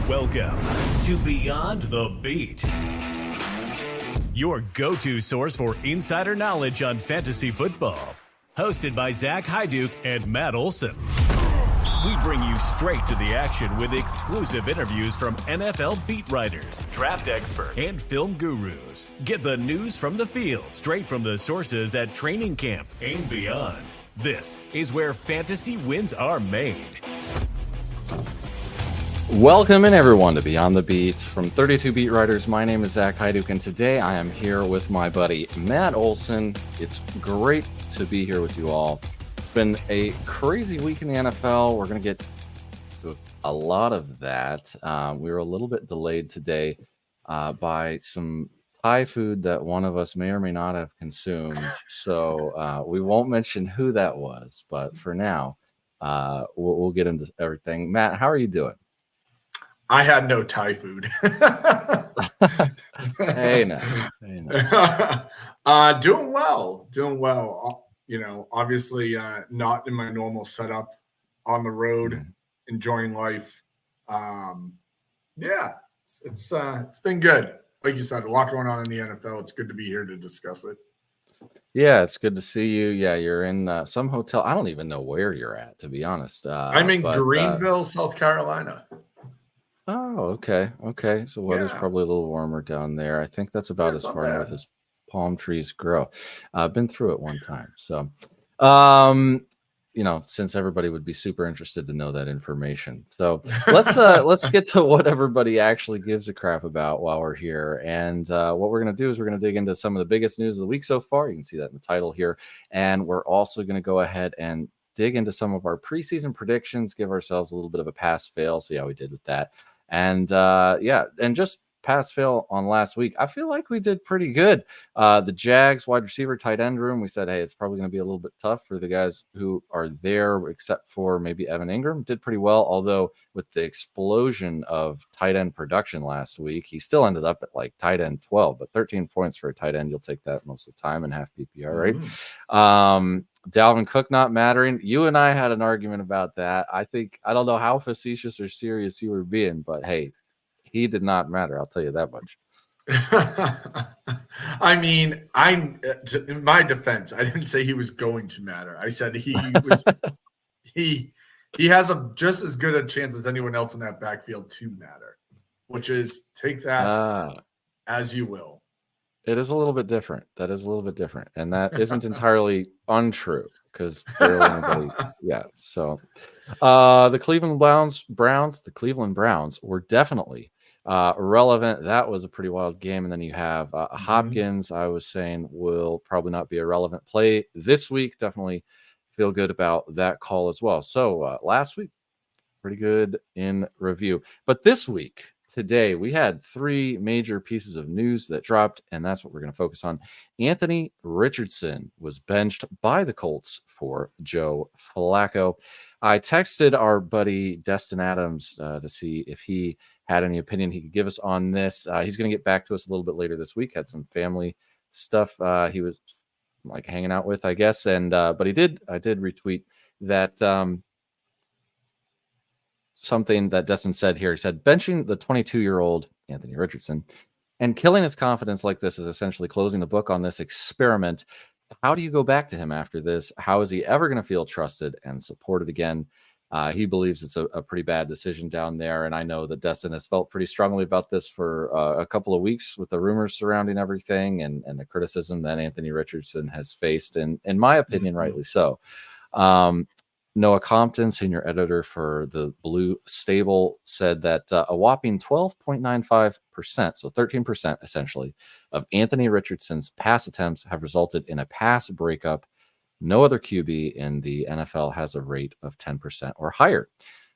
Welcome to Beyond the Beat, your go-to source for insider knowledge on fantasy football. Hosted by Zach Hyduke and Matt Olson. We bring you straight to the action with exclusive interviews from NFL beat writers, draft experts, and film gurus. Get the news from the field, straight from the sources at training camp and beyond. This is where fantasy wins are made. Welcome in, everyone, to Beyond the Beat from 32 Beat Writers. My name is Zach Hyduke, and today I am here with my buddy Matt Olson. It's great to be here with you all. It's been a crazy week in the NFL. We're going to get to a lot of that. We were a little bit delayed today by some Thai food that one of us may or may not have consumed. So we won't mention who that was, but for now, we'll get into everything. Matt, how are you doing? I had no Thai food. Hey, no. Doing well. You know, obviously not in my normal setup, on the road, enjoying life. Yeah, it's been good. Like you said, a lot going on in the NFL. It's good to be here to discuss it. Yeah, it's good to see you. Yeah, you're in some hotel. I don't even know where you're at, to be honest. I'm in Greenville, South Carolina. Oh, okay. So weather's probably a little warmer down there. I think that's about as far north as palm trees grow. I've been through it one time. So, you know, since everybody would be super interested to know that information. So let's get to what everybody actually gives a crap about while we're here. And what we're going to do is we're going to dig into some of the biggest news of the week so far. You can see that in the title here. And we're also going to go ahead and dig into some of our preseason predictions, give ourselves a little bit of a pass-fail, see how we did with that. And and just pass fail on last week. I feel like we did pretty good. The Jags wide receiver tight end room, we said, hey, it's probably going to be a little bit tough for the guys who are there, except for maybe Evan Ingram. Did pretty well, although with the explosion of tight end production last week, he still ended up at like tight end 12, but 13 points for a tight end. You'll take that most of the time in half PPR, right? Dalvin Cook not mattering. You and I had an argument about that. I don't know how facetious or serious you were being, but hey, he did not matter. I'll tell you that much. I mean, in my defense, I didn't say he was going to matter. I said he was. he has just as good a chance as anyone else in that backfield to matter, which is take that as you will. It is a little bit different. That is a little bit different. And that isn't entirely untrue because barely anybody. Yeah. So the Cleveland Browns were definitely relevant. That was a pretty wild game. And then you have Hopkins, I was saying, will probably not be a relevant play this week. Definitely feel good about that call as well. So last week, pretty good in review. But this week, today, we had three major pieces of news that dropped, and that's what we're going to focus on. Anthony Richardson was benched by the Colts for Joe Flacco. I texted our buddy Destin Adams to see if he had any opinion he could give us on this. He's going to get back to us a little bit later this week. Had some family stuff he was like hanging out with, I guess. And but I did retweet that something that Destin said here. He said, benching the 22-year-old Anthony Richardson and killing his confidence like this is essentially closing the book on this experiment. How do you go back to him after this? How is he ever going to feel trusted and supported again? He believes it's a pretty bad decision down there. And I know that Destin has felt pretty strongly about this for a couple of weeks with the rumors surrounding everything and the criticism that Anthony Richardson has faced. And in my opinion, rightly so. Noah Compton, senior editor for the Blue Stable, said that a whopping 12.95%, so 13% essentially, of Anthony Richardson's pass attempts have resulted in a pass breakup. No other QB in the NFL has a rate of 10% or higher.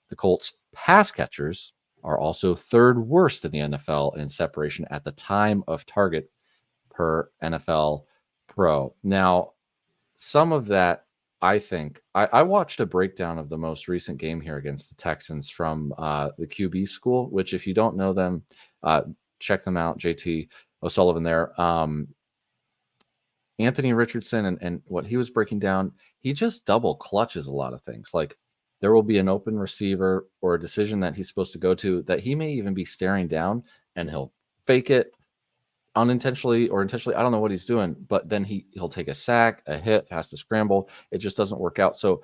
The Colts pass catchers are also third worst in the NFL in separation at the time of target per NFL Pro. Now, some of that, I think I watched a breakdown of the most recent game here against the Texans from the QB school, which if you don't know them, check them out. JT O'Sullivan there. Anthony Richardson and what he was breaking down, he just double clutches a lot of things. Like there will be an open receiver or a decision that he's supposed to go to that he may even be staring down, and he'll fake it unintentionally or intentionally. I don't know what he's doing, but then he'll take a sack, a hit, has to scramble. It just doesn't work out. So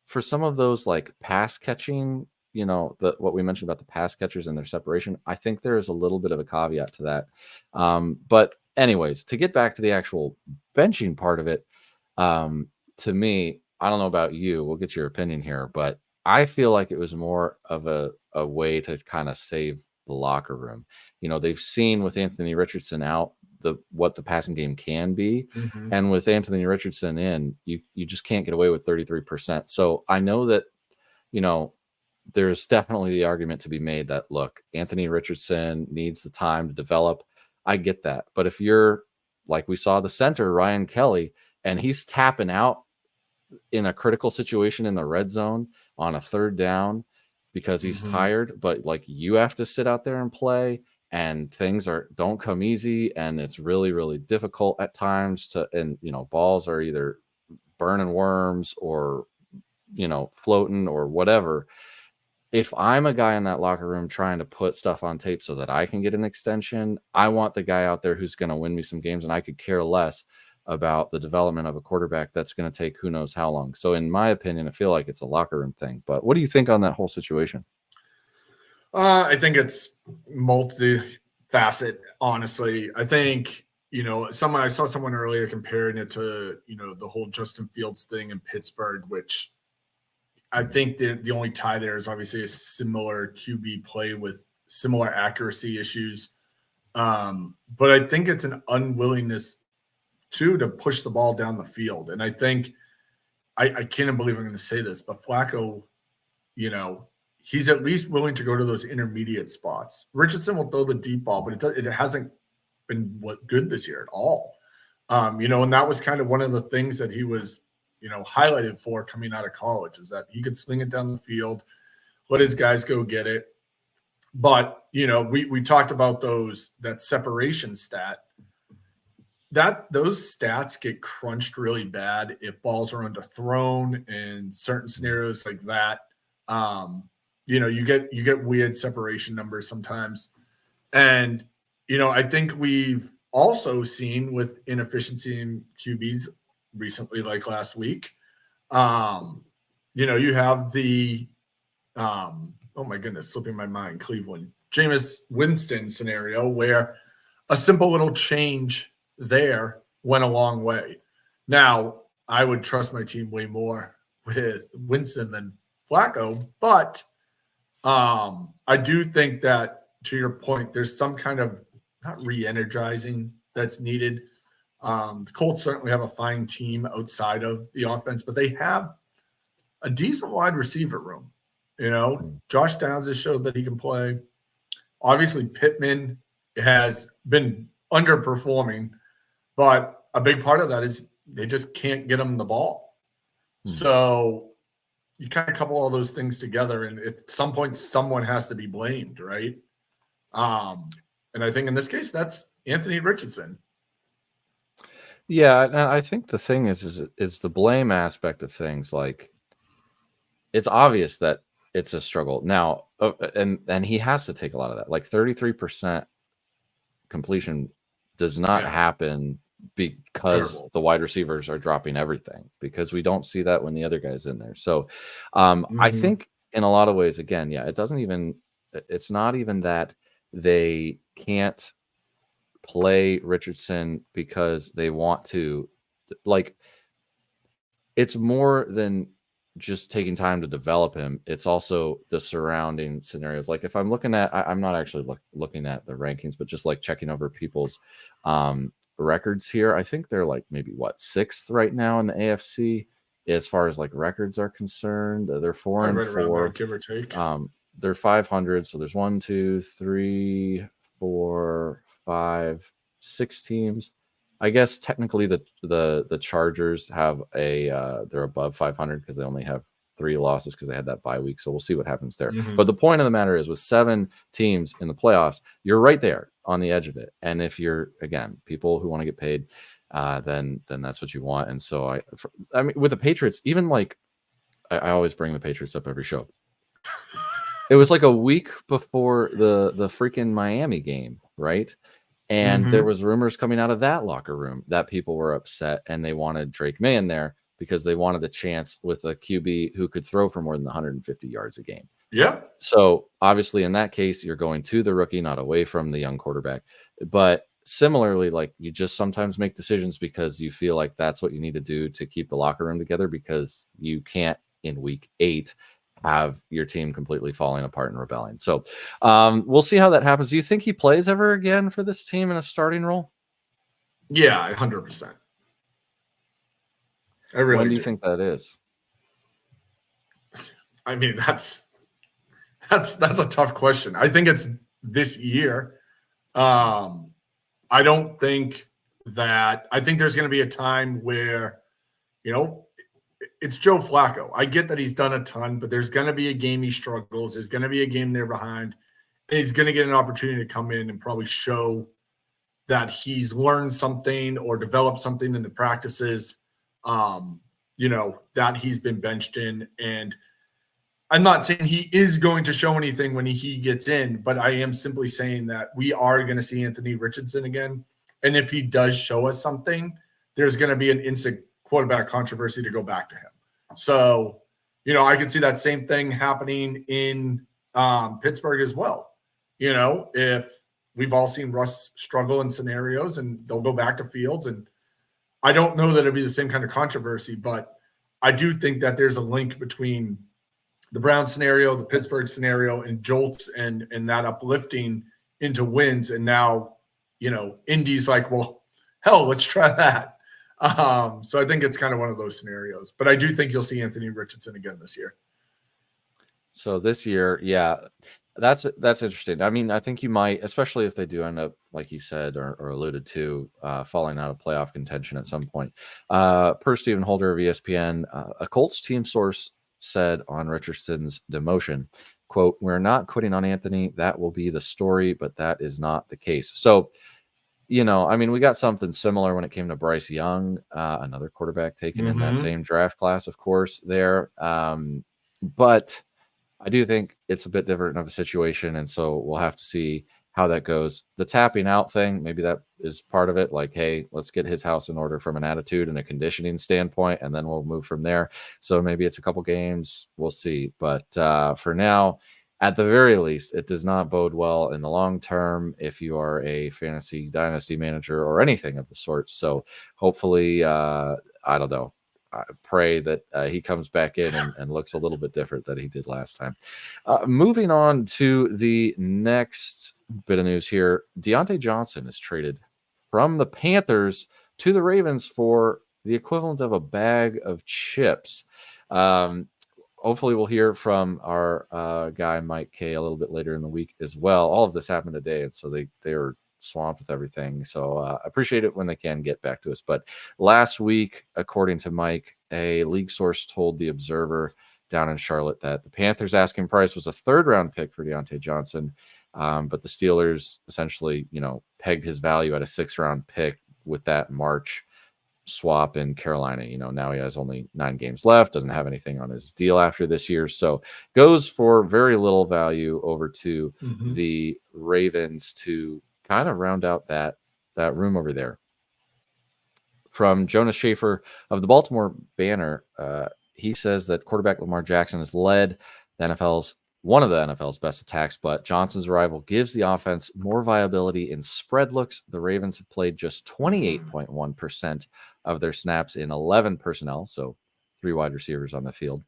for some of those like pass catching, what we mentioned about the pass catchers and their separation, I think there is a little bit of a caveat to that. But anyways, to get back to the actual benching part of it, to me, I don't know about you, we'll get your opinion here, but I feel like it was more of a way to kind of save the locker room. They've seen with Anthony Richardson out what the passing game can be. Mm-hmm. And with Anthony Richardson in, you just can't get away with 33%. So I know that, there's definitely the argument to be made that, look, Anthony Richardson needs the time to develop. I get that. But if you're, like we saw the center, Ryan Kelly, and he's tapping out in a critical situation in the red zone on a third down because he's tired, but like you have to sit out there and play, and things don't come easy, and it's really, really difficult at times and balls are either burning worms or floating or whatever. If I'm a guy in that locker room trying to put stuff on tape so that I can get an extension, I want the guy out there who's going to win me some games, and I could care less about the development of a quarterback that's going to take who knows how long. So in my opinion, I feel like it's a locker room thing. But what do you think on that whole situation? I think it's multifaceted, honestly. I think, I saw someone earlier comparing it to, the whole Justin Fields thing in Pittsburgh, which I think the only tie there is obviously a similar QB play with similar accuracy issues. But I think it's an unwillingness to push the ball down the field. And I think I can't believe I'm going to say this, but Flacco, he's at least willing to go to those intermediate spots. Richardson will throw the deep ball, but it hasn't been good this year at all. And that was kind of one of the things that he was, highlighted for coming out of college, is that he could sling it down the field, let his guys go get it. But, we talked about that separation stat. Those stats get crunched really bad if balls are underthrown in certain scenarios like that. You get weird separation numbers sometimes. And, I think we've also seen with inefficiency in QBs recently, like last week, you have the, oh my goodness, slipping my mind, Cleveland, Jameis Winston scenario where a simple little change there went a long way. Now, I would trust my team way more with Winston than Flacco, but I do think that, to your point, there's some kind of not re-energizing that's needed. The Colts certainly have a fine team outside of the offense, but they have a decent wide receiver room. Josh Downs has showed that he can play. Obviously, Pittman has been underperforming, but a big part of that is they just can't get him the ball. So you kind of couple all those things together, and at some point, someone has to be blamed, right? And I think in this case, that's Anthony Richardson. Yeah, and I think the thing is the blame aspect of things. Like, it's obvious that it's a struggle now, and he has to take a lot of that. Like 33% completion does not happen because terrible. The wide receivers are dropping everything, because we don't see that when the other guy's in there. So I think in a lot of ways, again, it's not even that they can't play Richardson because they want to. Like, it's more than just taking time to develop him. It's also the surrounding scenarios. Like, if I'm looking at, I'm not actually looking at the rankings, but just like checking over people's records here. I think they're like maybe sixth right now in the AFC as far as like records are concerned. They're 4-4, give or take. They're 500. So there's 1, 2, 3, 4, 5, 6 teams. I guess technically the Chargers have they're above 500 because they only have 3 losses because they had that bye week. So we'll see what happens there. But the point of the matter is, with 7 teams in the playoffs, you're right there on the edge of it. And if you're, again, people who want to get paid, then that's what you want. And so I mean, with the Patriots, even like I always bring the Patriots up every show. It was like a week before the freaking Miami game, right? And there was rumors coming out of that locker room that people were upset and they wanted Drake May in there because they wanted the chance with a QB who could throw for more than 150 yards a game. Yeah. So obviously in that case, you're going to the rookie, not away from the young quarterback. But similarly, like you just sometimes make decisions because you feel like that's what you need to do to keep the locker room together, because you can't in week 8 have your team completely falling apart and rebelling. So we'll see how that happens. Do you think he plays ever again for this team in a starting role? Yeah, 100%. I really When do you think that is? I mean, that's a tough question. I think it's this year. I don't think that – I think there's going to be a time where, you know, it's Joe Flacco. I get that he's done a ton, but there's going to be a game he struggles. There's going to be a game there behind, and he's going to get an opportunity to come in and probably show that he's learned something or developed something in the practices, you know, that he's been benched in. And I'm not saying he is going to show anything when he gets in, but I am simply saying that we are going to see Anthony Richardson again. And if he does show us something, there's going to be an instant quarterback controversy to go back to him. So, you know, I can see that same thing happening in Pittsburgh as well. You know, if we've all seen Russ struggle in scenarios and they'll go back to Fields, and I don't know that it'll be the same kind of controversy, but I do think that there's a link between the Brown scenario, the Pittsburgh scenario, and jolts and that uplifting into wins. And now, you know, Indy's like, well, hell, let's try that. So I think it's kind of one of those scenarios, but I do think you'll see Anthony Richardson again this year. So this year, yeah, that's interesting. I mean, I think you might, especially if they do end up, like you said, or alluded to, falling out of playoff contention at some point. Per Stephen Holder of ESPN, a Colts team source said on Richardson's demotion, quote, "We're not quitting on Anthony. That will be the story, but that is not the case." So, you know, I mean, we got something similar when it came to Bryce Young, another quarterback taken in that same draft class, of course, there. But I do think it's a bit different of a situation, and so we'll have to see how that goes. The tapping out thing, maybe that is part of it. Like, hey, let's get his house in order from an attitude and a conditioning standpoint, and then we'll move from there. So maybe it's a couple games. We'll see. But for now, at the very least, it does not bode well in the long term if you are a fantasy dynasty manager or anything of the sort. So hopefully, I don't know. I pray that he comes back in and looks a little bit different than he did last time. Moving on to the next bit of news here. Diontae Johnson is traded from the Panthers to the Ravens for the equivalent of a bag of chips. Hopefully we'll hear from our guy Mike K a little bit later in the week as well. All of this happened today, and so they are swamped with everything. So appreciate it when they can get back to us. But last week, according to Mike, a league source told the Observer down in Charlotte that the Panthers' asking price was a 3rd-round pick for Diontae Johnson, but the Steelers essentially, you know, pegged his value at a 6th-round pick with that March swap in Carolina. You know, now he has only 9 games left, doesn't have anything on his deal after this year, so goes for very little value over to the Ravens to kind of round out that room over there. From Jonas Schaefer of the Baltimore Banner, he says that quarterback Lamar Jackson has led one of the NFL's best attacks, but Johnson's arrival gives the offense more viability in spread looks. The Ravens have played just 28.1% of their snaps in 11 personnel, so 3 wide receivers on the field.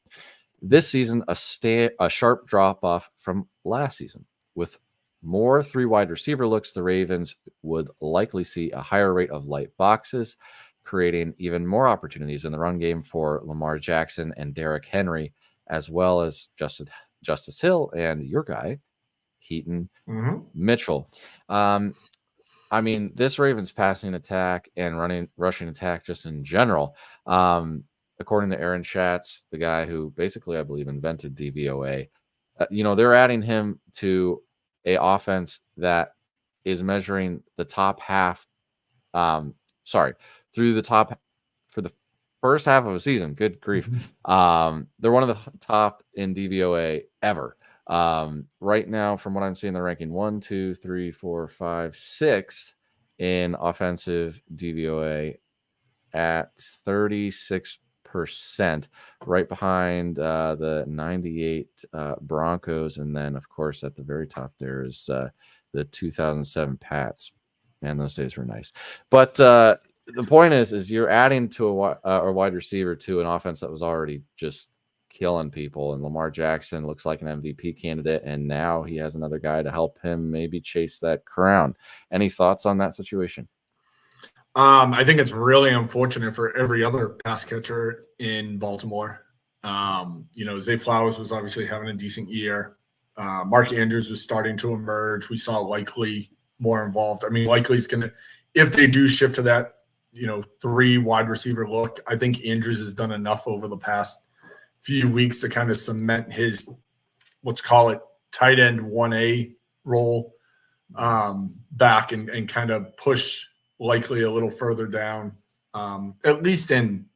This season, a sharp drop-off from last season. With more 3 wide receiver looks, the Ravens would likely see a higher rate of light boxes, creating even more opportunities in the run game for Lamar Jackson and Derrick Henry, as well as Justice Hill and your guy, Keaton Mitchell. I mean, this Ravens passing attack and rushing attack just in general, according to Aaron Schatz, the guy who basically, I believe, invented DVOA, you know, they're adding him to a offense that is measuring the top half, through the top for the first half of a season. Good grief. They're one of the top in DVOA ever. Right now, from what I'm seeing, they're ranking 1, 2, 3, 4, 5, 6 in offensive DVOA at 36%, right behind the 98 Broncos. And then, of course, at the very top, there's the 2007 Pats. Man, those days were nice. But the point is you're adding to a wide receiver to an offense that was already just killing people. And Lamar Jackson looks like an MVP candidate. And now he has another guy to help him maybe chase that crown. Any thoughts on that situation? I think it's really unfortunate for every other pass catcher in Baltimore. Zay Flowers was obviously having a decent year. Mark Andrews was starting to emerge. We saw Likely more involved. I mean, Likely's going to, if they do shift to that, 3 wide receiver look, I think Andrews has done enough over the past few weeks to kind of cement his, let's call it, tight end 1A role back and kind of push Likely a little further down, at least in,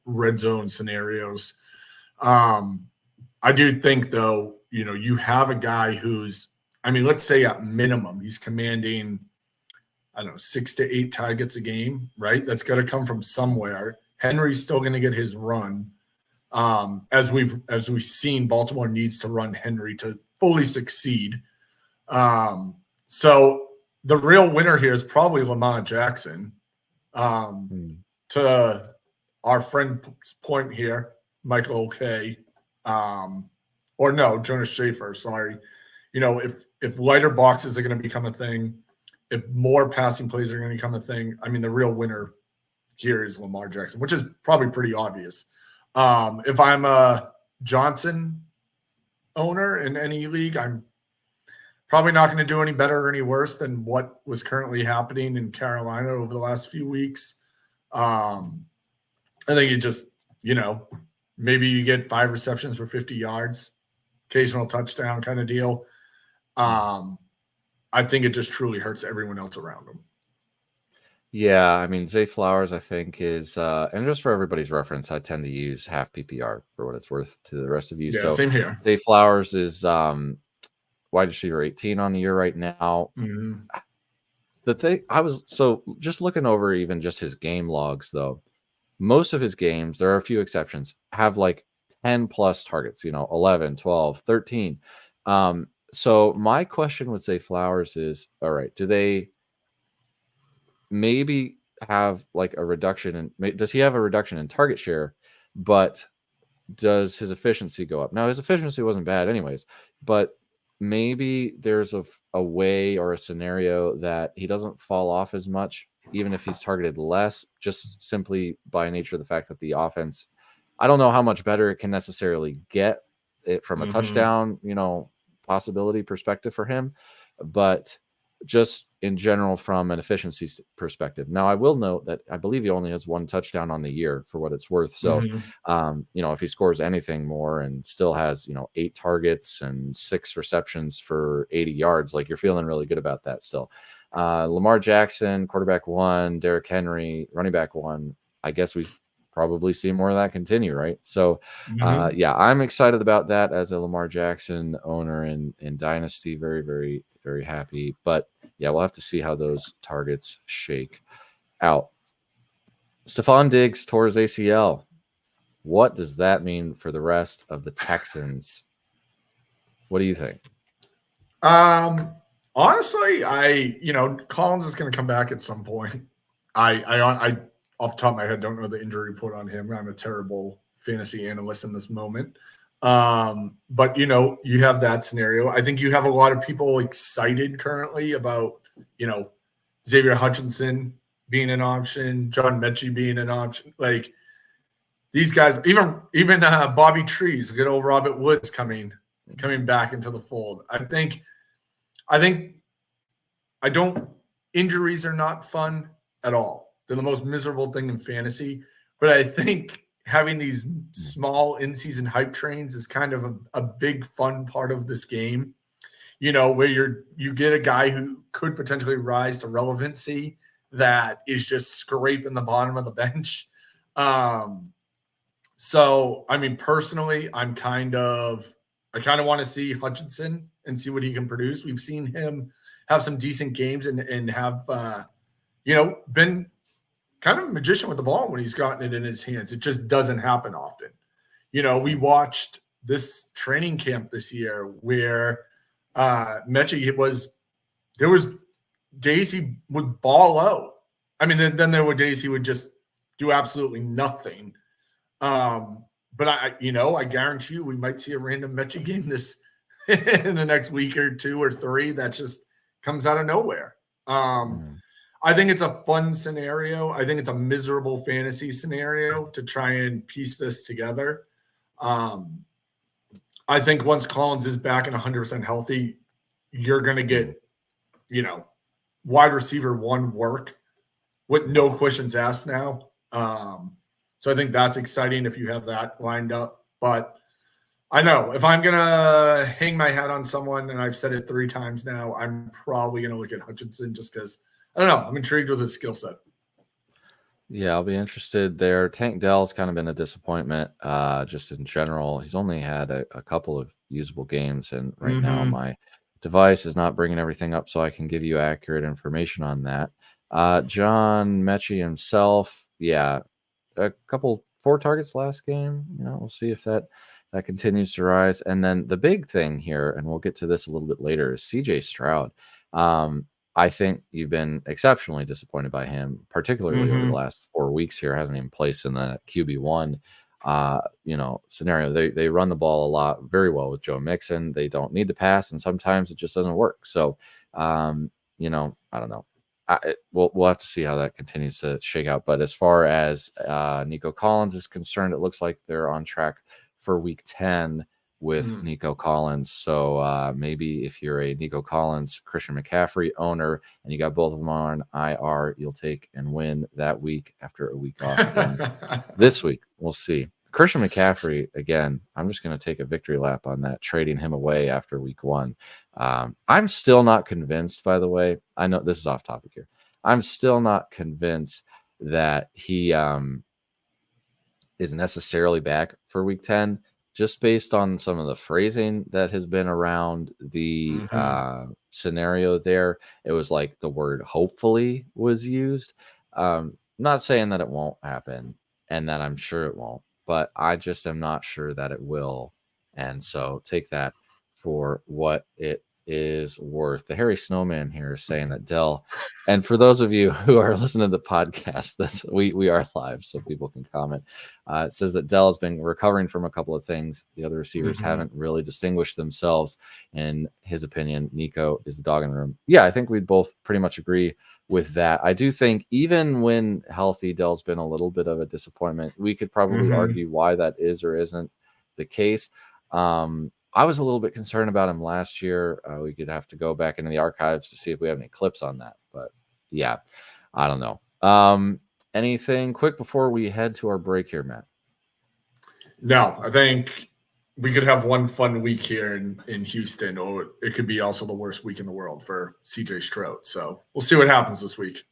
red zone scenarios. I do think, though, you have a guy who's, let's say at minimum, he's commanding, 6 to 8 targets a game, right? That's got to come from somewhere. Henry's still going to get his run. As we've seen, Baltimore needs to run Henry to fully succeed. So the real winner here is probably Lamar Jackson. To our friend's point here, Michael K. Jonas Schaefer, sorry. If lighter boxes are going to become a thing, if more passing plays are going to become a thing, the real winner here is Lamar Jackson, which is probably pretty obvious. If I'm a Johnson owner in any league, I'm probably not going to do any better or any worse than what was currently happening in Carolina over the last few weeks. I think you just, maybe you get 5 receptions for 50 yards, occasional touchdown kind of deal. I think it just truly hurts everyone else around them. Yeah, Zay Flowers, I think, is and just for everybody's reference, I tend to use half PPR for what it's worth to the rest of you. Yeah, so same here. Zay Flowers is wide receiver 18 on the year right now. Mm-hmm. The thing just looking over even just his game logs, though, most of his games, there are a few exceptions, have like 10 plus targets, 11, 12, 13. So my question with Zay Flowers is, all right, do they maybe have like a reduction does he have a reduction in target share, but does his efficiency go up? Now, his efficiency wasn't bad anyways, but maybe there's a way or a scenario that he doesn't fall off as much, even if he's targeted less, just simply by nature of the fact that the offense, I don't know how much better it can necessarily get it from a touchdown, possibility perspective for him, but just in general from an efficiency perspective. Now, I will note that I believe he only has 1 touchdown on the year for what it's worth. So, if he scores anything more and still has, 8 targets and 6 receptions for 80 yards, like you're feeling really good about that still. Lamar Jackson, quarterback 1, Derrick Henry, running back 1. I guess we probably see more of that continue, right? So, I'm excited about that as a Lamar Jackson owner in Dynasty. Very, very, very happy. But yeah, we'll have to see how those targets shake out. Stefon Diggs tore his ACL. What does that mean for the rest of the Texans? What do you think? Honestly, Collins is going to come back at some point. I off the top of my head, don't know the injury report on him. I'm a terrible fantasy analyst in this moment. But you have that scenario. I think you have a lot of people excited currently about, Xavier Hutchinson being an option, John Mechie being an option. Like these guys, even Bobby Trees, good old Robert Woods coming back into the fold. Injuries are not fun at all. They're the most miserable thing in fantasy. But I think having these small in-season hype trains is kind of a big fun part of this game, where you get a guy who could potentially rise to relevancy that is just scraping the bottom of the bench. So, I mean, personally, I kind of want to see Hutchinson and see what he can produce. We've seen him have some decent games and have, been kind of a magician with the ball when he's gotten it in his hands. It just doesn't happen often. We watched this training camp this year where Mechie there was days he would ball out. I mean, then there were days he would just do absolutely nothing. But I guarantee you we might see a random Mechie game this in the next week or 2 or 3 that just comes out of nowhere. I think it's a fun scenario. I think it's a miserable fantasy scenario to try and piece this together. I think once Collins is back and 100% healthy, you're going to get, wide receiver 1 work with no questions asked now. So I think that's exciting if you have that lined up. But I know if I'm going to hang my hat on someone, and I've said it 3 times now, I'm probably going to look at Hutchinson just because, I don't know, I'm intrigued with his skill set. Yeah, I'll be interested there. Tank Dell's kind of been a disappointment just in general. He's only had a couple of usable games, and right now my device is not bringing everything up so I can give you accurate information on that. John Mechie himself, yeah, a couple 4 targets last game. We'll see if that continues to rise. And then the big thing here, and we'll get to this a little bit later, is CJ Stroud. I think you've been exceptionally disappointed by him, particularly over the last 4 weeks here. Hasn't even placed in the QB1 scenario. They run the ball a lot, very well with Joe Mixon. They don't need to pass, and sometimes it just doesn't work. So, I don't know. We'll have to see how that continues to shake out. But as far as Nico Collins is concerned, it looks like they're on track for week 10 with Nico Collins. So maybe if you're a Nico Collins, Christian McCaffrey owner, and you got both of them on IR, you'll take and win that week after a week off again. This week, we'll see. Christian McCaffrey, again, I'm just going to take a victory lap on that, trading him away after week 1. I'm still not convinced, by the way. I know this is off topic here. I'm still not convinced that he is necessarily back for week 10, just based on some of the phrasing that has been around the scenario there. It was like the word hopefully was used. Not saying that it won't happen and that I'm sure it won't, but I just am not sure that it will. And so take that for what it is worth. The Harry Snowman here is saying that Dell, and for those of you who are listening to the podcast, we are live so people can comment. It says that Dell has been recovering from a couple of things. The other receivers haven't really distinguished themselves. In his opinion, Nico is the dog in the room. Yeah, I think we'd both pretty much agree with that. I do think even when healthy, Dell's been a little bit of a disappointment. We could probably argue why that is or isn't the case. I was a little bit concerned about him last year. We could have to go back into the archives to see if we have any clips on that. But yeah, I don't know. Anything quick before we head to our break here, Matt? No, I think we could have one fun week here in Houston, or it could be also the worst week in the world for CJ Stroud. So we'll see what happens this week.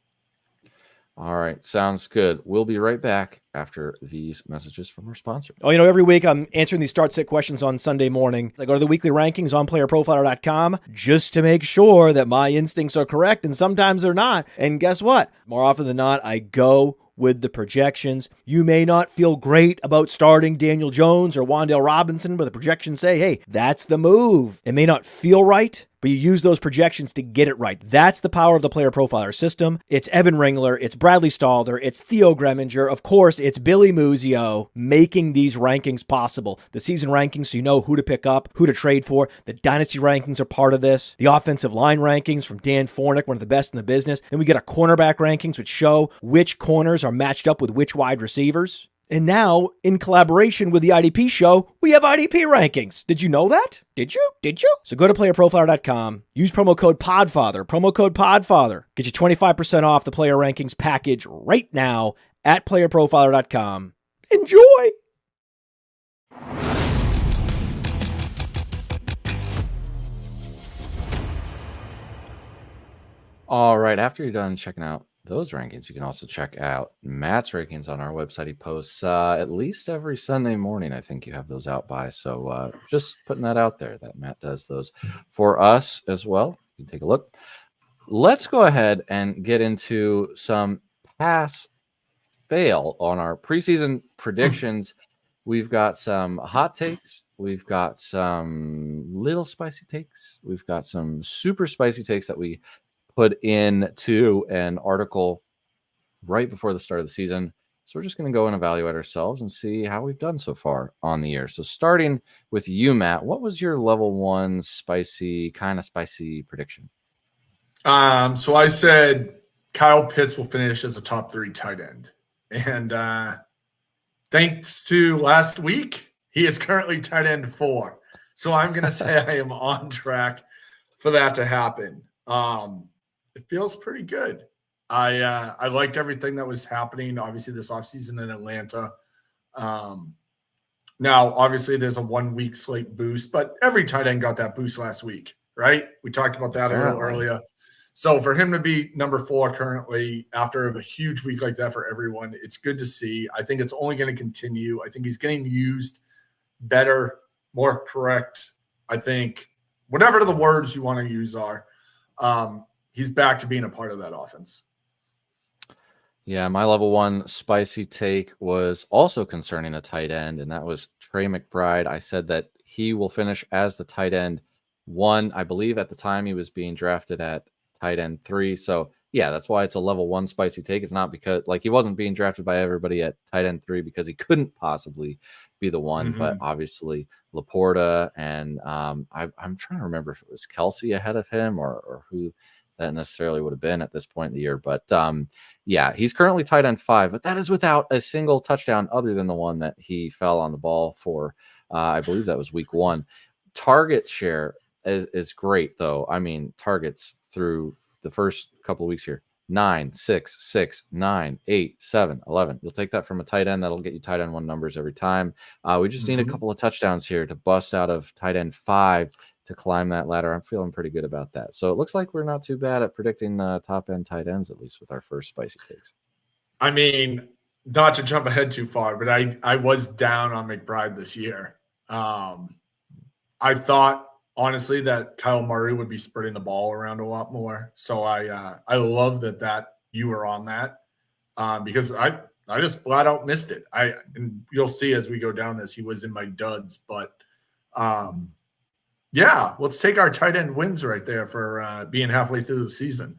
All right. Sounds good. We'll be right back after these messages from our sponsor. Oh, every week I'm answering these start sit questions on Sunday morning. I go to the weekly rankings on playerprofiler.com just to make sure that my instincts are correct, and sometimes they're not. And guess what? More often than not, I go with the projections. You may not feel great about starting Daniel Jones or Wan'Dale Robinson, but the projections say, hey, that's the move. It may not feel right, but you use those projections to get it right. That's the power of the Player Profiler system. It's Evan Ringler, it's Bradley Stalder, it's Theo Greminger, of course, it's Billy Muzio making these rankings possible. The season rankings, so you know who to pick up, who to trade for. The dynasty rankings are part of this. The offensive line rankings from Dan Fornick, one of the best in the business. Then we get our cornerback rankings, which show which corners are matched up with which wide receivers. And now, in collaboration with the IDP show, we have IDP rankings. Did you know that? Did you? So go to playerprofiler.com. Use promo code PODFATHER. Get you 25% off the player rankings package right now at playerprofiler.com. Enjoy! All right. After you're done checking out those rankings, you can also check out Matt's rankings on our website. He posts at least every Sunday morning. I think you have those out by. So just putting that out there that Matt does those for us as well. You can take a look. Let's go ahead and get into some pass fail on our preseason predictions. We've got some hot takes. We've got some little spicy takes. We've got some super spicy takes that we put into an article right before the start of the season. So we're just going to go and evaluate ourselves and see how we've done so far on the year. So starting with you, Matt, what was your level 1 spicy prediction? So I said Kyle Pitts will finish as a top 3 tight end. And thanks to last week, he is currently tight end 4. So I'm going to say I am on track for that to happen. It feels pretty good. I liked everything that was happening, obviously, this offseason in Atlanta. Now, obviously, there's a 1-week slate boost, but every tight end got that boost last week, right? We talked about that a little earlier. So for him to be number 4 currently after a huge week like that for everyone, it's good to see. I think it's only going to continue. I think he's getting used better, more correct. I think whatever the words you want to use are, he's back to being a part of that offense. Yeah, my level 1 spicy take was also concerning a tight end, and that was Trey McBride. I said that he will finish as the tight end 1. I believe at the time he was being drafted at tight end 3. So yeah, that's why it's a level 1 spicy take. It's not because he wasn't being drafted by everybody at tight end 3 because he couldn't possibly be the one, but obviously Laporta and I'm trying to remember if it was Kelsey ahead of him or who that necessarily would have been at this point in the year. But yeah, he's currently tight end 5, but that is without a single touchdown other than the one that he fell on the ball for. I believe that was week 1. Target share is great, though. I mean, targets through the first couple of weeks here: 9, 6, 6, 9, 8, 7, 11. You'll take that from a tight end. That'll get you tight end 1 numbers every time. We just need a couple of touchdowns here to bust out of tight end 5 to climb that ladder. I'm feeling pretty good about that. So it looks like we're not too bad at predicting top end tight ends, at least with our first spicy takes. I mean, not to jump ahead too far, but I was down on McBride this year. I thought, honestly, that Kyle Murray would be spreading the ball around a lot more. So I love that you were on that because I just flat out missed it. And you'll see as we go down this, he was in my duds. But yeah, let's take our tight end wins right there for being halfway through the season.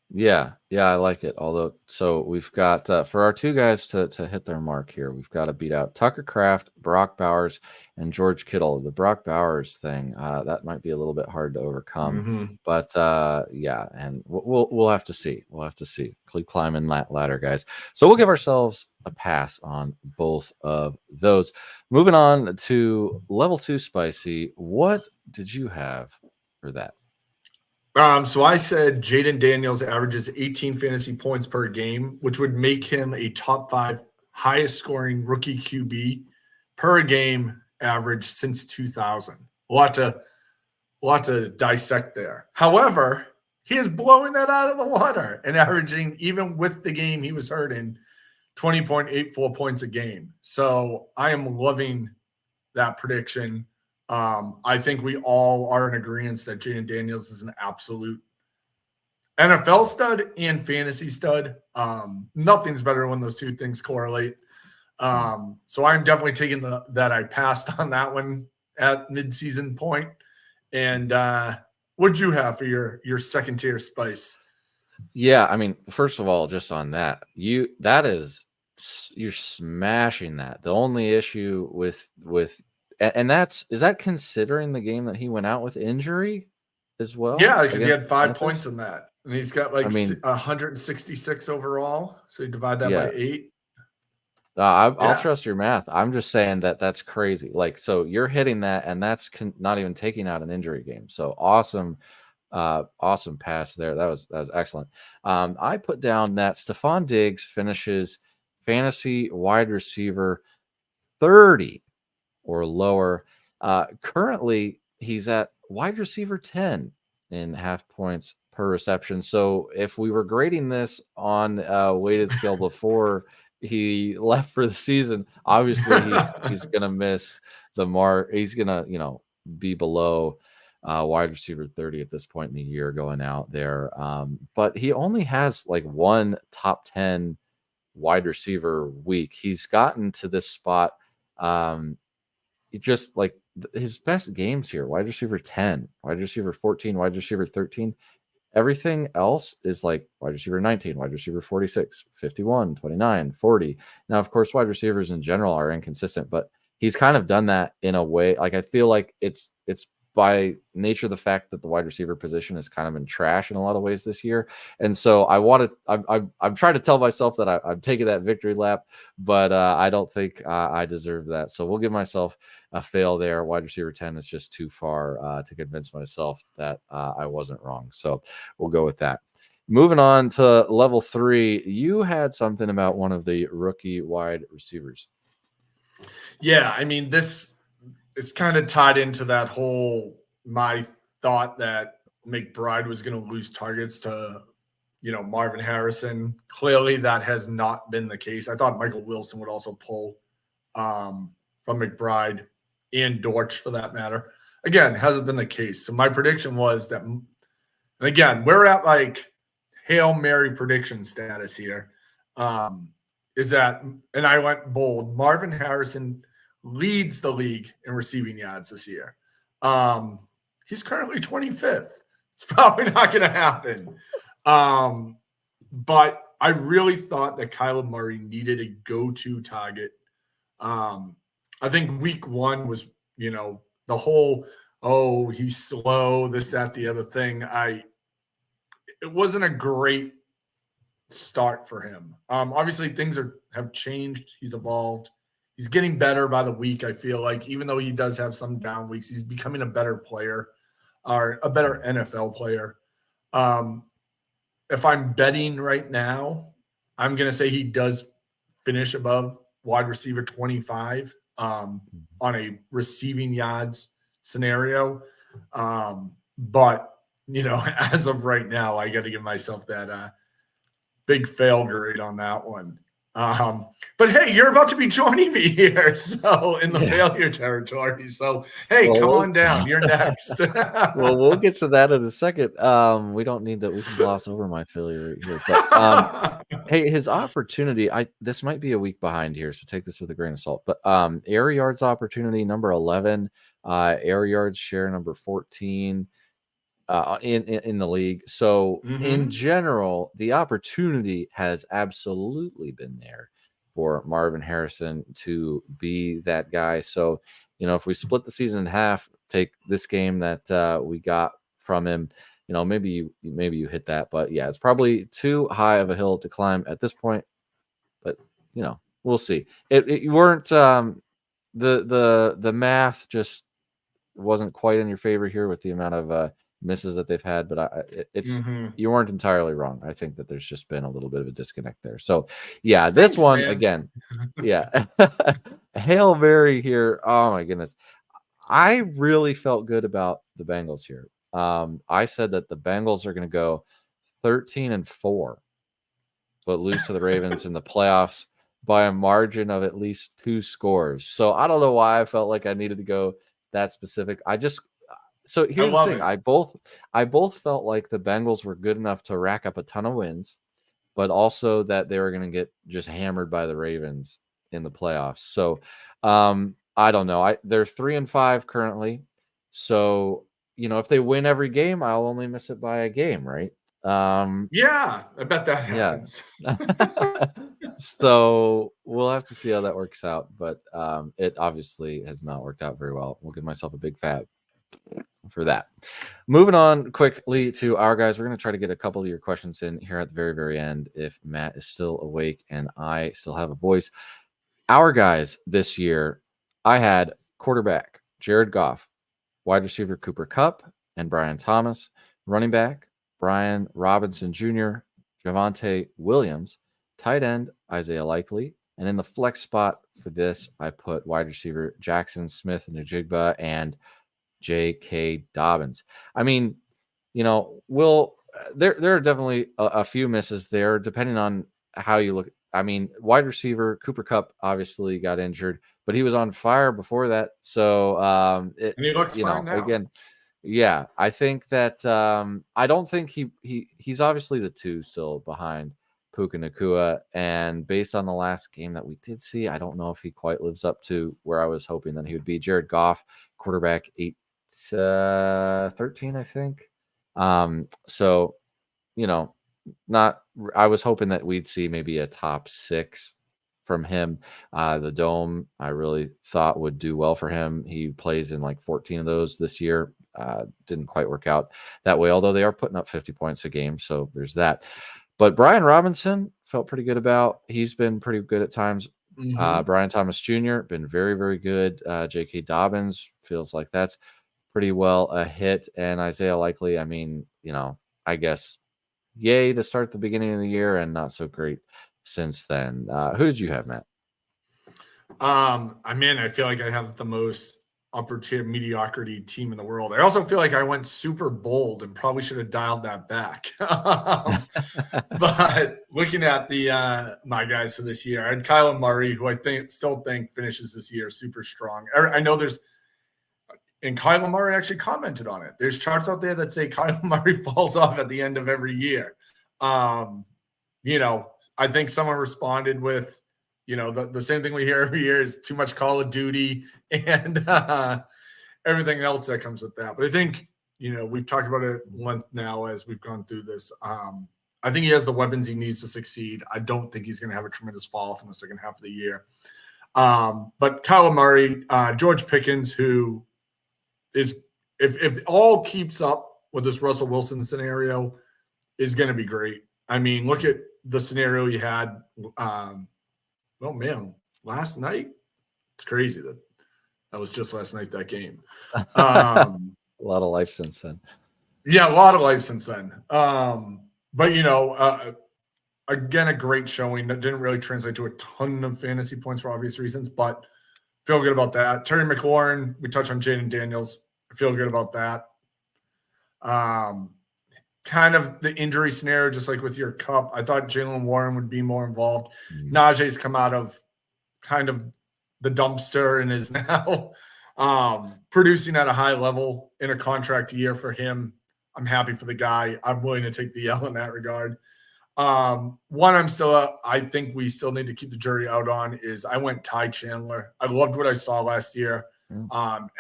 Yeah, I like it. Although, so we've got for our 2 guys to hit their mark here, we've got to beat out Tucker Kraft, Brock Bowers, and George Kittle. The Brock Bowers thing that might be a little bit hard to overcome, but yeah, and we'll have to see. We'll have to see. Keep climbing that ladder, guys. So we'll give ourselves a pass on both of those. Moving on to level 2 spicy. What did you have for that? So I said Jaden Daniels averages 18 fantasy points per game, which would make him a top 5 highest scoring rookie QB per game average since 2000. A lot to dissect there. However, he is blowing that out of the water and averaging, even with the game he was hurt in, 20.84 points a game. So I am loving that prediction. I think we all are in agreement that Jaden Daniels is an absolute NFL stud and fantasy stud. Nothing's better when those 2 things correlate. So I'm definitely taking that I passed on that one at mid-season point. And what'd you have for your second tier spice? Yeah, I mean, first of all, just on that, you're smashing that. The only issue with and is that considering the game that he went out with injury as well? Yeah, because he had 5 points in that. And he's got 166 overall. So you divide that by 8. I'll trust your math. I'm just saying that's crazy. So you're hitting that, and that's not even taking out an injury game. So awesome pass there. That was excellent. I put down that Stefon Diggs finishes fantasy wide receiver 30 or lower. Currently, he's at wide receiver 10 in half points per reception. So if we were grading this on a weighted scale before he left for the season, obviously he's gonna miss the mark. He's gonna be below wide receiver 30 at this point in the year going out there. But he only has like one top 10 wide receiver week. He's gotten to this spot. Just like his best games here: wide receiver 10, wide receiver 14, wide receiver 13. Everything else is like wide receiver 19, wide receiver 46, 51, 29, 40. Now, of course, wide receivers in general are inconsistent, but he's kind of done that in a way. Like, I feel like it's by nature of the fact that the wide receiver position has kind of been trash in a lot of ways this year. And so I'm trying to tell myself that I'm taking that victory lap, but I don't think I deserve that. So we'll give myself a fail there. Wide receiver 10 is just too far to convince myself that I wasn't wrong. So we'll go with that. Moving on to level 3, you had something about one of the rookie wide receivers. Yeah, I mean, it's kind of tied into that whole my thought that McBride was going to lose targets to, Marvin Harrison. Clearly, that has not been the case. I thought Michael Wilson would also pull from McBride and Dortch for that matter. Again, hasn't been the case. So my prediction was that, and again, we're at like Hail Mary prediction status here. Is that, and I went bold, Marvin Harrison leads the league in receiving yards this year. He's currently 25th. It's probably not going to happen. But I really thought that Kyler Murray needed a go-to target. I think week 1 was, the whole, he's slow, this, that, the other thing. It wasn't a great start for him. Obviously, things have changed. He's evolved. He's getting better by the week, I feel like, even though he does have some down weeks, he's becoming a better player or a better NFL player. If I'm betting right now, I'm going to say he does finish above wide receiver 25 on a receiving yards scenario. But, as of right now, I got to give myself that big fail grade on that one. But hey, you're about to be joining me here, so in the failure territory. So hey, come on down. You're next. Well, we'll get to that in a second. We don't need that. We can gloss over my failure right here. But hey, his opportunity. This might be a week behind here, so take this with a grain of salt. But air yards opportunity number 11, air yards share number 14. In the league. So in general, the opportunity has absolutely been there for Marvin Harrison to be that guy. So, if we split the season in half, take this game that we got from him, maybe you hit that, but yeah, it's probably too high of a hill to climb at this point, but we'll see. You weren't the math just wasn't quite in your favor here with the amount of misses that they've had, but you weren't entirely wrong. I think that there's just been a little bit of a disconnect there. So yeah, this one, man. Again, yeah. Hail Mary here. Oh my goodness. I really felt good about the Bengals here. I said that the Bengals are going to go 13-4, but lose to the Ravens in the playoffs by a margin of at least 2 scores. So I don't know why I felt like I needed to go that specific. So here's the thing. I both felt like the Bengals were good enough to rack up a ton of wins, but also that they were going to get just hammered by the Ravens in the playoffs. So I don't know. They're 3-5 currently. So, if they win every game, I'll only miss it by a game, right? Yeah, I bet that happens. Yeah. So we'll have to see how that works out, but it obviously has not worked out very well. We'll give myself a big fab for that. Moving on quickly to our guys. We're going to try to get a couple of your questions in here at the very, very end if Matt is still awake and I still have a voice. Our guys this year, I had quarterback Jared Goff, wide receiver Cooper Kupp and Brian Thomas, running back Brian Robinson Jr., Javonte Williams, tight end Isaiah Likely, and in the flex spot for this, I put wide receiver Jackson Smith-Njigba and J.K. Dobbins. I mean, there are definitely a few misses there, depending on how you look. I mean, wide receiver Cooper Kupp obviously got injured, but he was on fire before that. So, And he looks fine now. again, yeah, I think that I don't think he's obviously the 2 still behind Puka Nacua, and based on the last game that we did see, I don't know if he quite lives up to where I was hoping that he would be. Jared Goff, quarterback 13, I think. So, not. I was hoping that we'd see maybe a top 6 from him. The Dome, I really thought would do well for him. He plays in like 14 of those this year. Didn't quite work out that way, although they are putting up 50 points a game. So there's that. But Brian Robinson felt pretty good about. He's been pretty good at times. Brian Thomas Jr. been very, very good. J.K. Dobbins feels like that's pretty well a hit. And Isaiah Likely, I mean, I guess yay to start the beginning of the year and not so great since then. Who did you have, Matt? I feel like I have the most upper tier mediocrity team in the world. I also feel like I went super bold and probably should have dialed that back. But looking at the my guys for this year, I had Kyler Murray, who I still think finishes this year super strong. I know and Kyler Murray actually commented on it. There's charts out there that say Kyler Murray falls off at the end of every year. I think someone responded with, the same thing we hear every year is too much Call of Duty and everything else that comes with that. But I think, we've talked about it once now as we've gone through this. I think he has the weapons he needs to succeed. I don't think he's going to have a tremendous fall off in the second half of the year. But Kyler Murray, George Pickens, who is, if all keeps up with this Russell Wilson scenario, is going to be great. I mean, look at the scenario he had. Oh man, last night. It's crazy that was just last night, that game. A lot of life since then. Yeah, a lot of life since then. But again, a great showing that didn't really translate to a ton of fantasy points for obvious reasons, but feel good about that. Terry McLaurin, we touched on Jaden Daniels. I feel good about that. Kind of the injury scenario, just like with your Cup, I thought Jalen Warren would be more involved. Najee's come out of kind of the dumpster and is now producing at a high level in a contract year for him. I'm happy for the guy. I'm willing to take the L in that regard. I think we still need to keep the jury out on is I went Ty Chandler. I loved what I saw last year.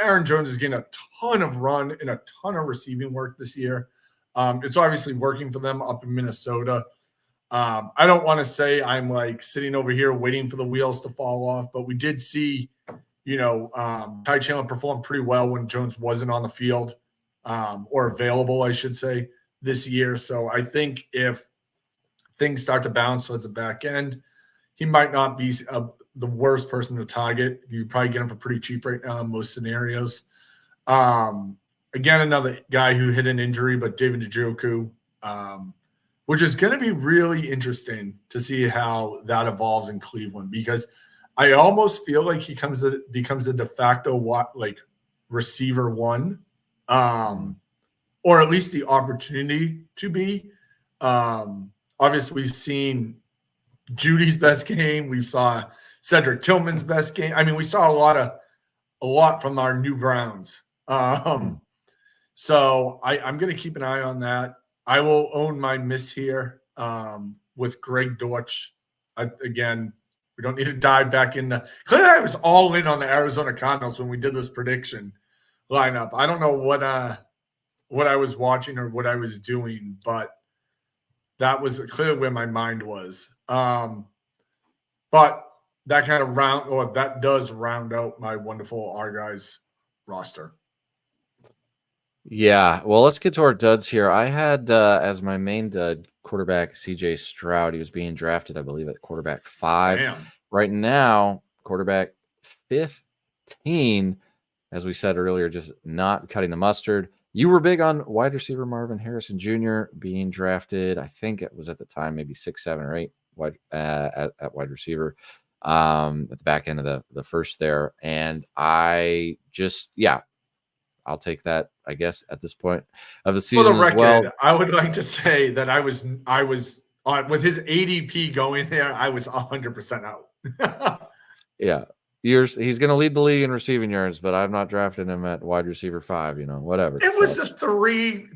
Aaron Jones is getting a ton of run and a ton of receiving work this year. It's obviously working for them up in Minnesota. I don't want to say I'm like sitting over here waiting for the wheels to fall off, but we did see, Ty Chandler perform pretty well when Jones wasn't on the field or available, I should say, this year. So I think if things start to bounce towards the back end, he might not be the worst person to target. You probably get him for pretty cheap right now in most scenarios. Again, another guy who hit an injury, but David Njoku, which is going to be really interesting to see how that evolves in Cleveland, because I almost feel like he becomes a de facto receiver one, or at least the opportunity to be. Obviously, we've seen Judy's best game. We saw Cedric Tillman's best game. I mean, we saw a lot from our new Browns. So I'm going to keep an eye on that. I will own my miss here with Greg Dortch. Again, we don't need to dive back in. Clearly, I was all in on the Arizona Cardinals when we did this prediction lineup. I don't know what I was watching or what I was doing, but that was clearly where my mind was. But that does round out my wonderful our guys roster. Yeah, well, let's get to our duds here. I had as my main dud quarterback CJ Stroud. He was being drafted, I believe, at quarterback 5. Damn. Right now, quarterback 15, as we said earlier, just not cutting the mustard. You were big on wide receiver Marvin Harrison Jr. being drafted. I think it was at the time maybe 6, 7, or 8 at wide receiver at the back end of the first there. And I just, I'll take that, I guess, at this point of the For season the as record, well. I would like to say that I was on with his ADP going there. I was 100% out. Yeah. He's going to lead the league in receiving yards, but I'm not drafting him at wide receiver 5, whatever. It was a three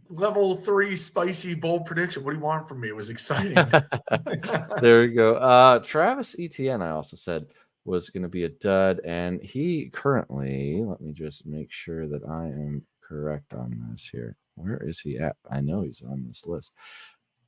level 3 spicy bold prediction. What do you want from me? It was exciting. There you go. Travis Etienne, I also said, was going to be a dud, and he currently, let me just make sure that I am correct on this here. Where is he at? I know he's on this list.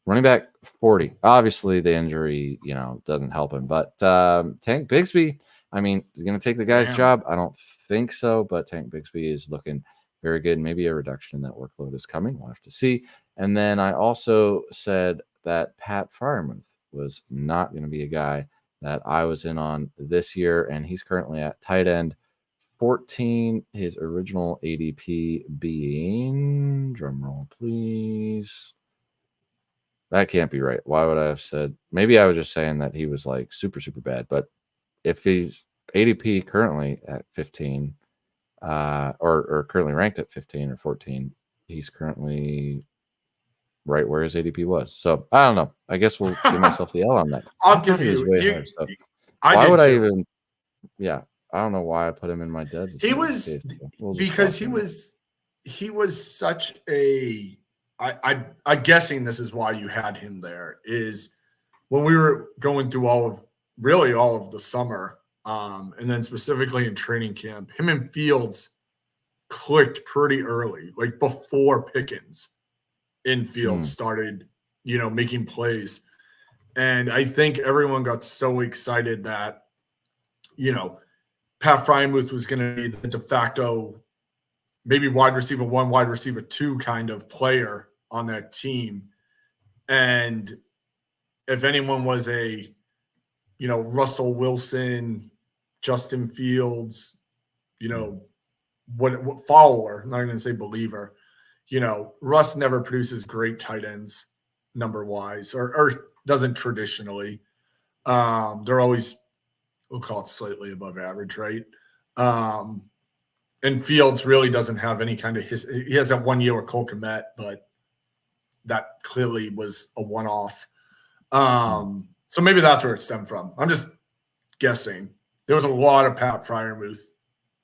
Running back 40. Obviously, the injury, doesn't help him. But Tank Bigsby, he's going to take the guy's job. I don't think so, but Tank Bigsby is looking very good. Maybe a reduction in that workload is coming. We'll have to see. And then I also said that Pat Freiermuth was not going to be a guy that I was in on this year, and he's currently at tight end 14. His original ADP being, drumroll please. That can't be right. Why would I have said? Maybe I was just saying that he was like super, super bad. But if he's ADP currently at 15, or currently ranked at 15 or 14, he's currently right where his ADP was. So I don't know. I guess we'll give myself the L on that. I'll give you. Why would I even? Yeah, I don't know why I put him in my dead. He was because he was such a. I'm guessing this is why you had him there, is when we were going through all of the summer, and then specifically in training camp, him and Fields clicked pretty early, like before Pickens in Fields started, making plays. And I think everyone got so excited that, Pat Freiermuth was going to be the de facto maybe wide receiver 1, wide receiver 2 kind of player on that team. And if anyone was a, Russell Wilson, Justin Fields, what follower, I'm not going to say believer, Russ never produces great tight ends number wise or doesn't traditionally. They're always, we'll call it slightly above average, right? And Fields really doesn't have any kind of history. He has that 1 year with Cole Kmet, but that clearly was a one-off. So maybe that's where it stemmed from. I'm just guessing. There was a lot of Pat Freiermuth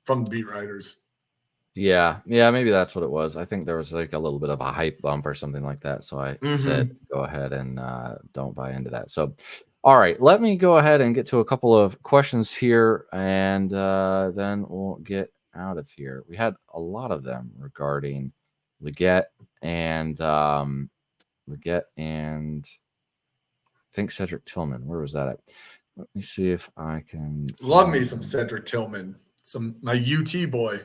from the beat writers. Yeah, maybe that's what it was. I think there was like a little bit of a hype bump or something like that. So I said, go ahead and don't buy into that. So, all right, let me go ahead and get to a couple of questions here, and then we'll get out of here. We had a lot of them regarding Leggett and I think Cedric Tillman. Where was that at? Let me see if I can. Love me some Cedric Tillman, my UT boy.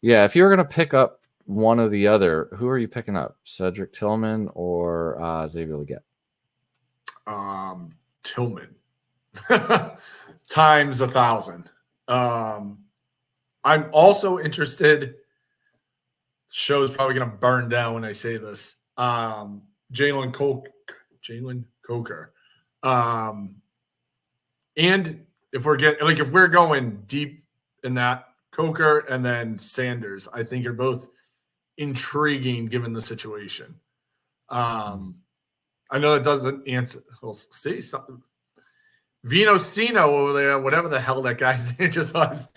Yeah, if you were going to pick up one or the other, who are you picking up? Cedric Tillman or Xavier Leggett? Tillman. Times 1,000. I'm also interested. Show's probably going to burn down when I say this. Jalen Coker. And if we're going deep in that, Coker and then Sanders, I think are both intriguing given the situation. I know that doesn't answer. We'll say something. Vino Sino over there, whatever the hell that guy's name just was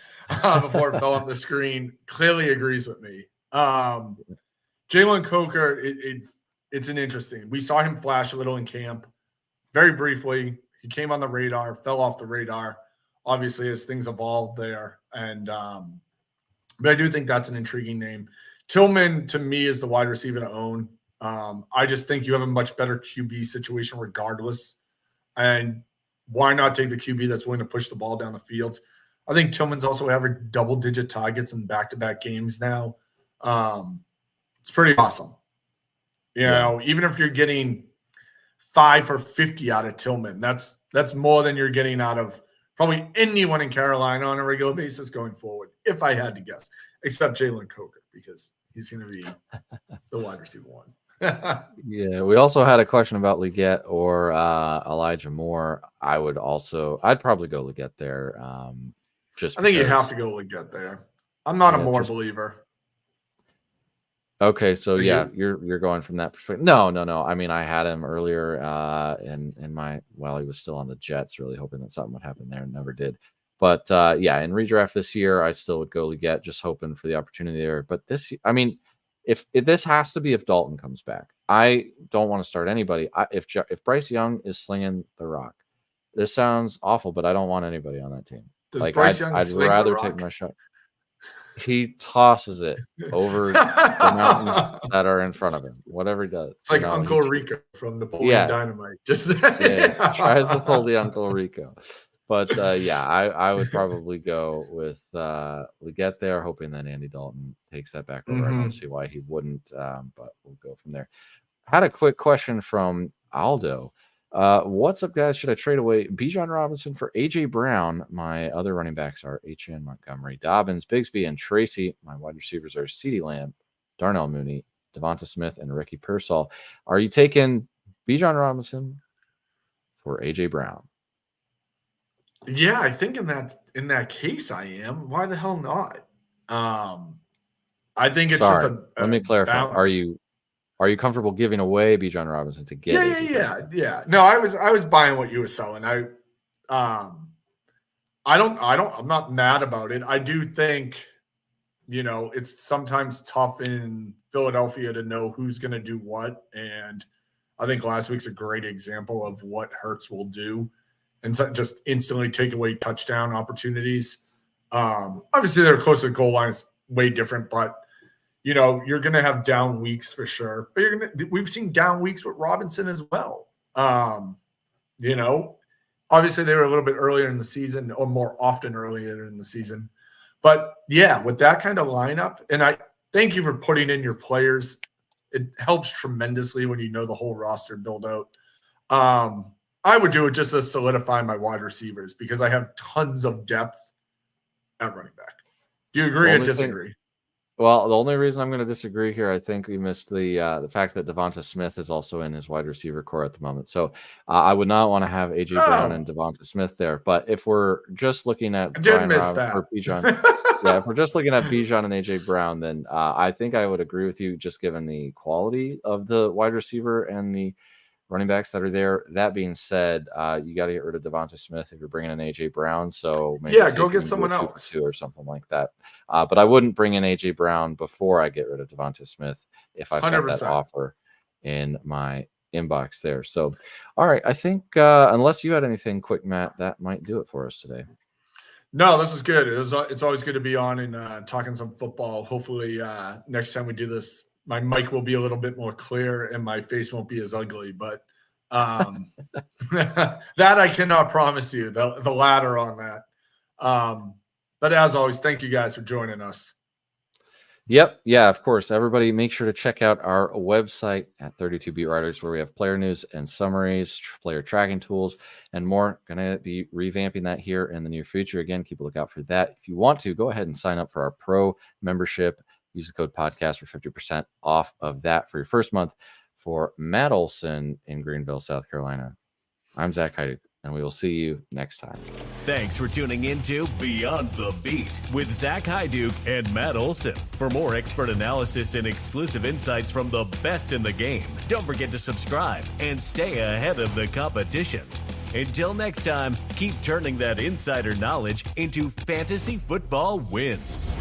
before it fell off the screen, clearly agrees with me. Jalen Coker, it's an interesting. We saw him flash a little in camp, very briefly. He came on the radar, fell off the radar, obviously as things evolved there. And but I do think that's an intriguing name. Tillman, to me, is the wide receiver to own. I just think you have a much better QB situation regardless. And why not take the QB that's willing to push the ball down the fields? I think Tillman's also averaged double-digit targets in back-to-back games now. It's pretty awesome. You know, even if you're getting 5 for 50 out of Tillman, that's more than you're getting out of probably anyone in Carolina on a regular basis going forward, if I had to guess, except Jalen Coker, because he's going to be the wide receiver 1. Yeah, we also had a question about Leggett or Elijah Moore. I'd probably go Leggett there. I think you have to go Leggett there. I'm not a Yeah, Moore just- believer. Okay, so Are yeah, you're going from that perspective. No. I mean, I had him earlier in my while he was still on the Jets, really hoping that something would happen there, and never did. But yeah, in redraft this year, I still would go Leggett, just hoping for the opportunity there. But I mean, if this has to be if Dalton comes back, I don't want to start anybody. If Bryce Young is slinging the rock, this sounds awful, but I don't want anybody on that team. Does Like Bryce Young I'd sling the rather rock? take my shot. He tosses it over the mountains that are in front of him. Whatever he does, It's like Uncle Rico from Napoleon Dynamite. Just tries to pull the Uncle Rico. But yeah, I would probably go with Leggett there, hoping that Andy Dalton takes that back over. I don't see why he wouldn't, but we'll go from there. I had a quick question from Aldo. What's up, guys? Should I trade away Bijan Robinson for AJ Brown? My other running backs are H.N. Montgomery, Dobbins, Bigsby, and Tracy. My wide receivers are CeeDee Lamb, Darnell Mooney, Devonta Smith, and Ricky Pearsall. Are you taking Bijan Robinson for AJ Brown? Yeah, I think in that case I am. Why the hell not? I think it's just a let me clarify. balance. Are you comfortable giving away Bijan Robinson to get? Yeah. No, I was buying what you were selling. I'm not mad about it. I do think, it's sometimes tough in Philadelphia to know who's going to do what, and I think last week's a great example of what Hurts will do, and so just instantly take away touchdown opportunities. Obviously, they're close to the goal line. It's way different, but you're going to have down weeks for sure. But we've seen down weeks with Robinson as well. Obviously they were a little bit earlier in the season, or more often earlier in the season. But yeah, with that kind of lineup, and I thank you for putting in your players. It helps tremendously when you know the whole roster build out. I would do it just to solidify my wide receivers because I have tons of depth at running back. Do you agree or disagree? Well, the only reason I'm going to disagree here, I think we missed the fact that Devonta Smith is also in his wide receiver core at the moment. So I would not want to have AJ Brown and Devonta Smith there. But if we're just looking at Bijan, if we're just looking at Bijan and AJ Brown, then I think I would agree with you, just given the quality of the wide receiver and the running backs that are there. That being said, you got to get rid of Devonta Smith if you're bringing in AJ Brown. So maybe go get someone else 2 or something like that. But I wouldn't bring in AJ Brown before I get rid of Devonta Smith if I've got that offer in my inbox there. So, all right, I think unless you had anything quick, Matt, that might do it for us today. No, this is good. It's always good to be on and talking some football. Hopefully, next time we do this, my mic will be a little bit more clear and my face won't be as ugly, but that I cannot promise you, the latter on that. But as always, thank you guys for joining us. Yep. Yeah, of course. Everybody make sure to check out our website at 32 Beat Writers, where we have player news and summaries, player tracking tools, and more. Going to be revamping that here in the near future. Again, keep a lookout for that. If you want to, go ahead and sign up for our pro membership. Use the code podcast for 50% off of that for your first month. For Matt Olson in Greenville, South Carolina, I'm Zach Heiduk, and we will see you next time. Thanks for tuning in to Beyond the Beat with Zach Heiduk and Matt Olson. For more expert analysis and exclusive insights from the best in the game, don't forget to subscribe and stay ahead of the competition. Until next time, keep turning that insider knowledge into fantasy football wins.